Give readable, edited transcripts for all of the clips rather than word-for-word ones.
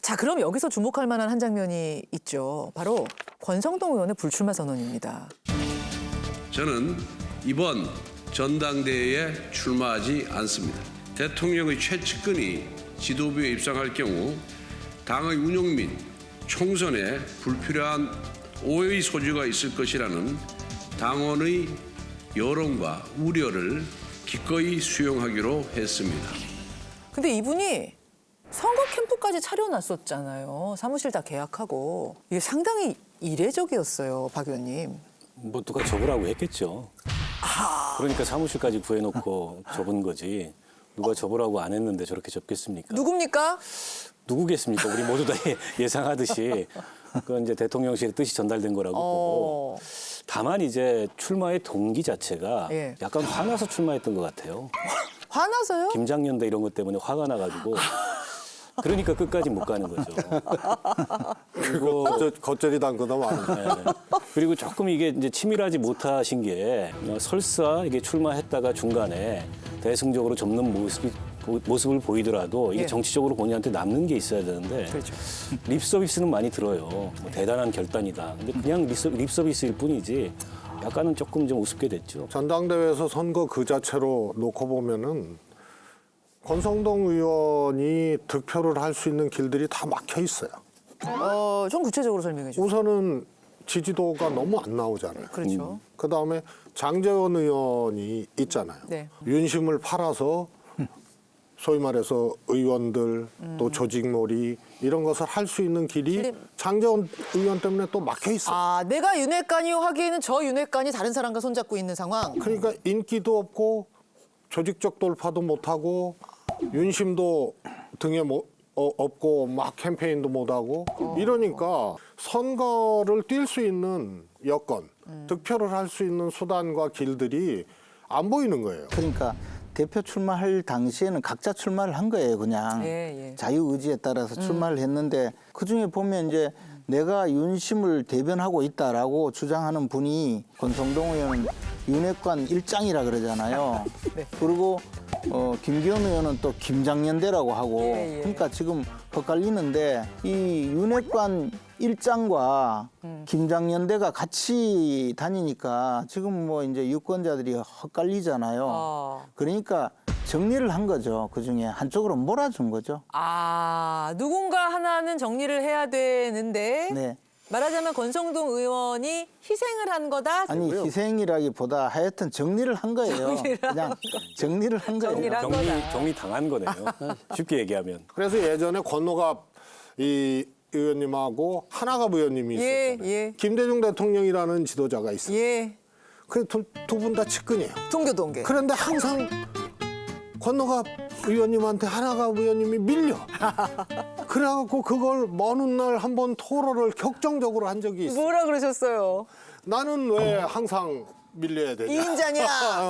자, 그럼 여기서 주목할 만한 한 장면이 있죠. 바로 권성동 의원의 불출마 선언입니다. 저는 이번 전당대회에 출마하지 않습니다. 대통령의 최측근이 지도부에 입성할 경우 당의 운영 및 총선에 불필요한 오해의 소지가 있을 것이라는 당원의 여론과 우려를 기꺼이 수용하기로 했습니다. 근데 이분이 선거 캠프까지 차려놨었잖아요. 사무실 다 계약하고. 이게 상당히 이례적이었어요, 박 의원님. 뭐 누가 접으라고 했겠죠. 그러니까 사무실까지 구해놓고 접은 거지. 누가 접으라고 안 했는데 저렇게 접겠습니까? 누굽니까? 누구겠습니까? 우리 모두 다 예상하듯이 그건 이제 대통령실의 뜻이 전달된 거라고 보고. 다만 이제 출마의 동기 자체가 예. 약간 화나서 출마했던 것 같아요. 화나서요? 김장년대 이런 것 때문에 화가 나가지고. 그러니까 끝까지 못 가는 거죠. 그리고 겉절이 담그다 많은데. 네. 그리고 조금 이게 이제 치밀하지 못하신 게 설사 이게 출마했다가 중간에 대승적으로 접는 모습을 보이더라도 이게 예. 정치적으로 본인한테 남는 게 있어야 되는데 그렇죠. 립 서비스는 많이 들어요. 뭐 대단한 결단이다. 근데 그냥 립 서비스일 뿐이지 약간은 조금 좀 우습게 됐죠. 전당대회에서 선거 그 자체로 놓고 보면은 권성동 의원이 득표를 할 수 있는 길들이 다 막혀 있어요. 좀 구체적으로 설명해 주세요. 우선은 지지도가 너무 안 나오잖아요. 그렇죠. 그다음에 장제원 의원이 있잖아요. 네. 윤심을 팔아서 소위 말해서 의원들 또 조직놀이 이런 것을 할 수 있는 길이 장제원 의원 때문에 또 막혀 있어요. 아, 내가 윤핵관이요 하기에는 저 윤핵관이 다른 사람과 손잡고 있는 상황. 그러니까 인기도 없고 조직적 돌파도 못하고 윤심도 등에 없고 막 캠페인도 못하고 이러니까 선거를 뛸 수 있는 여건, 득표를 할 수 있는 수단과 길들이 안 보이는 거예요. 그러니까 대표 출마할 당시에는 각자 출마를 한 거예요, 그냥. 예, 예. 자유 의지에 따라서 출마를 했는데 그중에 보면 이제 내가 윤심을 대변하고 있다라고 주장하는 분이 권성동 의원은 윤핵관 일장이라 그러잖아요. 네. 그리고 김기현 의원은 또 김장년대라고 하고 예, 예. 그러니까 지금 헷갈리는데 이 윤핵관 일장과 김장년대가 같이 다니니까 지금 뭐 이제 유권자들이 헷갈리잖아요. 그러니까 정리를 한 거죠. 그중에 한쪽으로 몰아준 거죠. 아, 누군가 하나는 정리를 해야 되는데 네. 말하자면 권성동 의원이 희생을 한 거다. 아니 희생이라기보다 하여튼 정리를 한 거예요. 그냥 정리를 한 거예요. 정리를 한 거다. 정리 당한 거네요. 쉽게 얘기하면. 그래서 예전에 권노갑 이 의원님하고 하나갑 의원님이 예, 있었잖아요. 예. 김대중 대통령이라는 지도자가 있어요. 예, 그 두 분 다 측근이에요. 동교동계. 그런데 항상 권노갑 의원님한테 하나갑 의원님이 밀려. 그래갖고 그걸 먼 훗날 한번 토론을 격정적으로 한 적이 있어요. 뭐라 그러셨어요? 나는 왜 항상 밀려야 되냐. 이인자냐?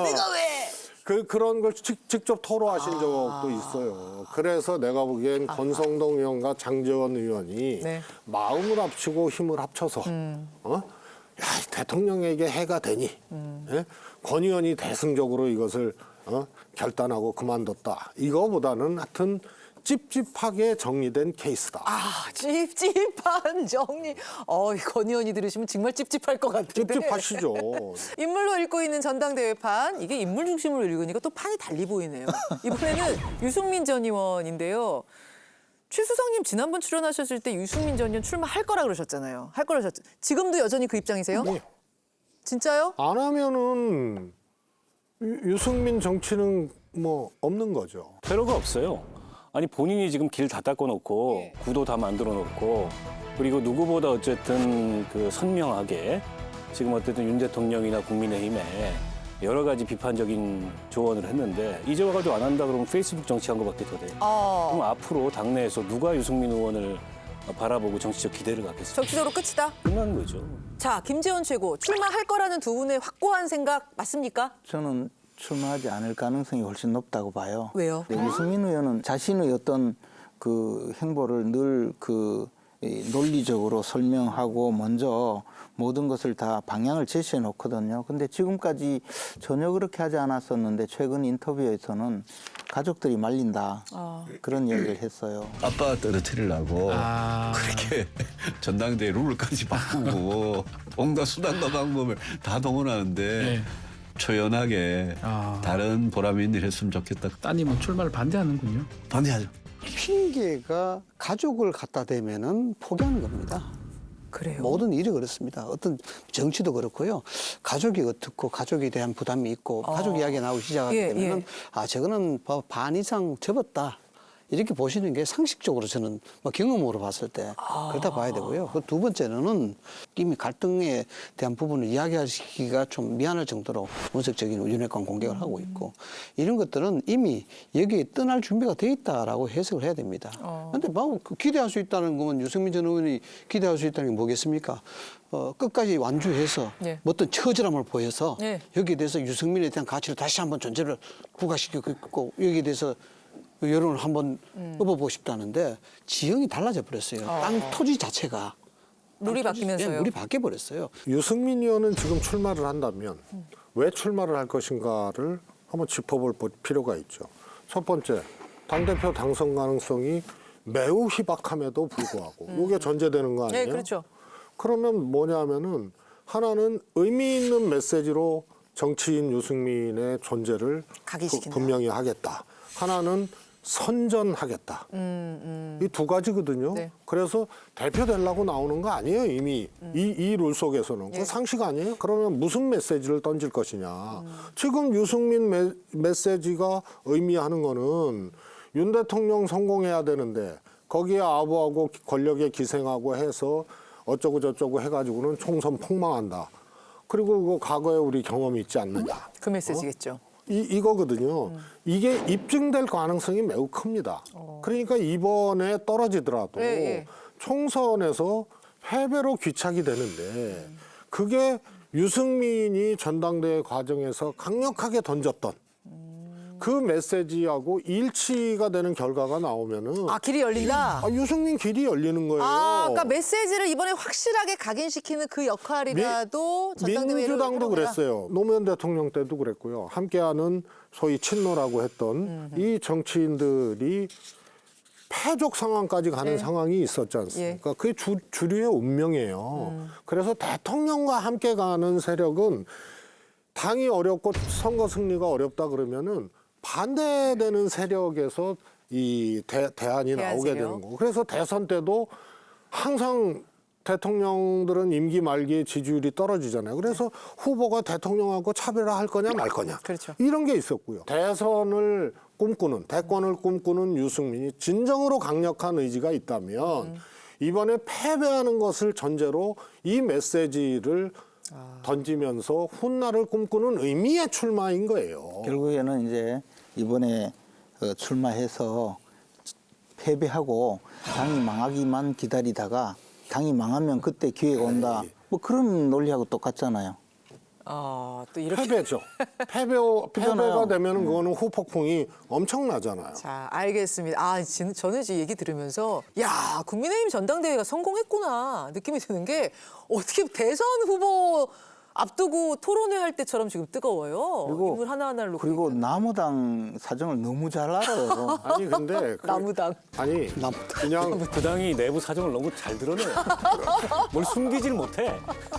내가 왜? 그런 걸 직접 토로하신 적도 있어요. 그래서 내가 보기엔 권성동 의원과 장제원 의원이 네. 마음을 합치고 힘을 합쳐서 야, 대통령에게 해가 되니 예? 권 의원이 대승적으로 이것을 결단하고 그만뒀다. 이거보다는 하여튼 찝찝하게 정리된 케이스다. 아, 찝찝한 정리. 권 의원이 들으시면 정말 찝찝할 것 같은데. 찝찝하시죠. 인물로 읽고 있는 전당대회판, 이게 인물 중심으로 읽으니까 또 판이 달리 보이네요. 이번에는 유승민 전 의원인데요. 최수성님 지난번 출연하셨을 때 유승민 전 의원 출마할 거라 그러셨잖아요. 할 거라 하셨죠. 지금도 여전히 그 입장이세요? 네. 진짜요? 안 하면은 유승민 정치는 뭐 없는 거죠. 테러가 없어요. 아니 본인이 지금 길 다 닦아놓고 구도 다 만들어놓고 그리고 누구보다 어쨌든 그 선명하게 지금 어쨌든 윤 대통령이나 국민의힘에 여러 가지 비판적인 조언을 했는데 이제 와가지고 안 한다 그러면 페이스북 정치한 것밖에 더 돼요. 그럼 앞으로 당내에서 누가 유승민 의원을 바라보고 정치적 기대를 갖겠습니까? 정치적으로 끝이다? 끝난 거죠. 자, 김재원 최고. 출마할 거라는 두 분의 확고한 생각 맞습니까? 저는 출마하지 않을 가능성이 훨씬 높다고 봐요. 왜요? 네, 유승민 의원은 자신의 어떤 그 행보를 늘 논리적으로 설명하고 먼저 모든 것을 다 방향을 제시해 놓거든요. 근데 지금까지 전혀 그렇게 하지 않았었는데 최근 인터뷰에서는 가족들이 말린다. 그런 얘기를 했어요. 아빠 떨어뜨리려고 그렇게 전당대회 룰까지 바꾸고 온갖 수단과 방법을 다 동원하는데 초연하게 다른 보람 있는 일 했으면 좋겠다. 따님은 출마를 반대하는군요. 반대하죠. 핑계가 가족을 갖다 대면은 포기하는 겁니다. 그래요. 모든 일이 그렇습니다. 어떤 정치도 그렇고요. 가족이 어떻고 가족에 대한 부담이 있고 가족 이야기가 나오기 시작하게 예, 되면은 예. 저거는 반 이상 접었다. 이렇게 보시는 게 상식적으로 저는 뭐 경험으로 봤을 때 그렇다 봐야 되고요. 그 두 번째는 이미 갈등에 대한 부분을 이야기하기가 좀 미안할 정도로 원색적인 윤핵관 공격을 하고 있고 이런 것들은 이미 여기에 떠날 준비가 돼 있다라고 해석을 해야 됩니다. 그런데 뭐 기대할 수 있다는 건 유승민 전 의원이 기대할 수 있다는 게 뭐겠습니까? 끝까지 완주해서 네. 어떤 처절함을 보여서 네. 여기에 대해서 유승민에 대한 가치를 다시 한번 존재를 부각시키고 있고 여기에 대해서 여론을 한번 업어보고 싶다는데 지형이 달라져 버렸어요. 땅 토지 자체가. 룰이 바뀌면서요. 예, 룰이 바뀌어 버렸어요. 유승민 의원은 지금 출마를 한다면 왜 출마를 할 것인가를 한번 짚어볼 필요가 있죠. 첫 번째, 당대표 당선 가능성이 매우 희박함에도 불구하고 이게 전제되는 거 아니에요? 네, 그렇죠. 그러면 뭐냐면은 하나는 의미 있는 메시지로 정치인 유승민의 존재를 각인시킨다. 분명히 하겠다. 하나는 선전하겠다. 이 두 가지거든요. 네. 그래서 대표 되려고 나오는 거 아니에요, 이미. 이 룰 속에서는. 예. 그 상식 아니에요? 그러면 무슨 메시지를 던질 것이냐. 지금 유승민 메시지가 의미하는 거는 윤 대통령 성공해야 되는데 거기에 아부하고 권력에 기생하고 해서 어쩌고 저쩌고 해가지고는 총선 폭망한다. 그리고 그 과거에 우리 경험이 있지 않느냐. 그 메시지겠죠. 이거거든요. 이게 입증될 가능성이 매우 큽니다. 그러니까 이번에 떨어지더라도 예, 예. 총선에서 패배로 귀착이 되는데 그게 유승민이 전당대회 과정에서 강력하게 던졌던 그 메시지하고 일치가 되는 결과가 나오면은 길이 열린다. 유승민 길이 열리는 거예요. 그러니까 메시지를 이번에 확실하게 각인시키는 그 역할이라도 전당대회를 민주당도 해보라. 그랬어요. 노무현 대통령 때도 그랬고요. 함께하는 소위 친노라고 했던 이 정치인들이 패족 상황까지 가는 상황이 있었지 않습니까? 그게 주류의 운명이에요. 그래서 대통령과 함께 가는 세력은 당이 어렵고 선거 승리가 어렵다 그러면은 반대되는 세력에서 이 대안이 나오게 대안세요. 되는 거고. 그래서 대선 때도 항상 대통령들은 임기 말기에 지지율이 떨어지잖아요. 그래서 후보가 대통령하고 차별화할 거냐 말 거냐. 그렇죠. 이런 게 있었고요. 대선을 꿈꾸는, 대권을 꿈꾸는 유승민이 진정으로 강력한 의지가 있다면 이번에 패배하는 것을 전제로 이 메시지를 던지면서 훗날을 꿈꾸는 의미의 출마인 거예요. 결국에는 이제 이번에 출마해서 패배하고 당이 망하기만 기다리다가 당이 망하면 그때 기회가 온다. 뭐 그런 논리하고 똑같잖아요. 또 이렇게. 패배죠. 패배가 되면 그거는 후폭풍이 엄청나잖아요. 자, 알겠습니다. 저는 이제 얘기 들으면서 야, 국민의힘 전당대회가 성공했구나 느낌이 드는 게 어떻게 대선 후보 앞두고 토론회 할 때처럼 지금 뜨거워요. 인물 하나하나를 놓고. 그리고 나무당 사정을 너무 잘 알아요. 아니 근데 나무당. 아니 그냥 그 당이 내부 사정을 너무 잘 드러내요. 뭘 숨기질 못해.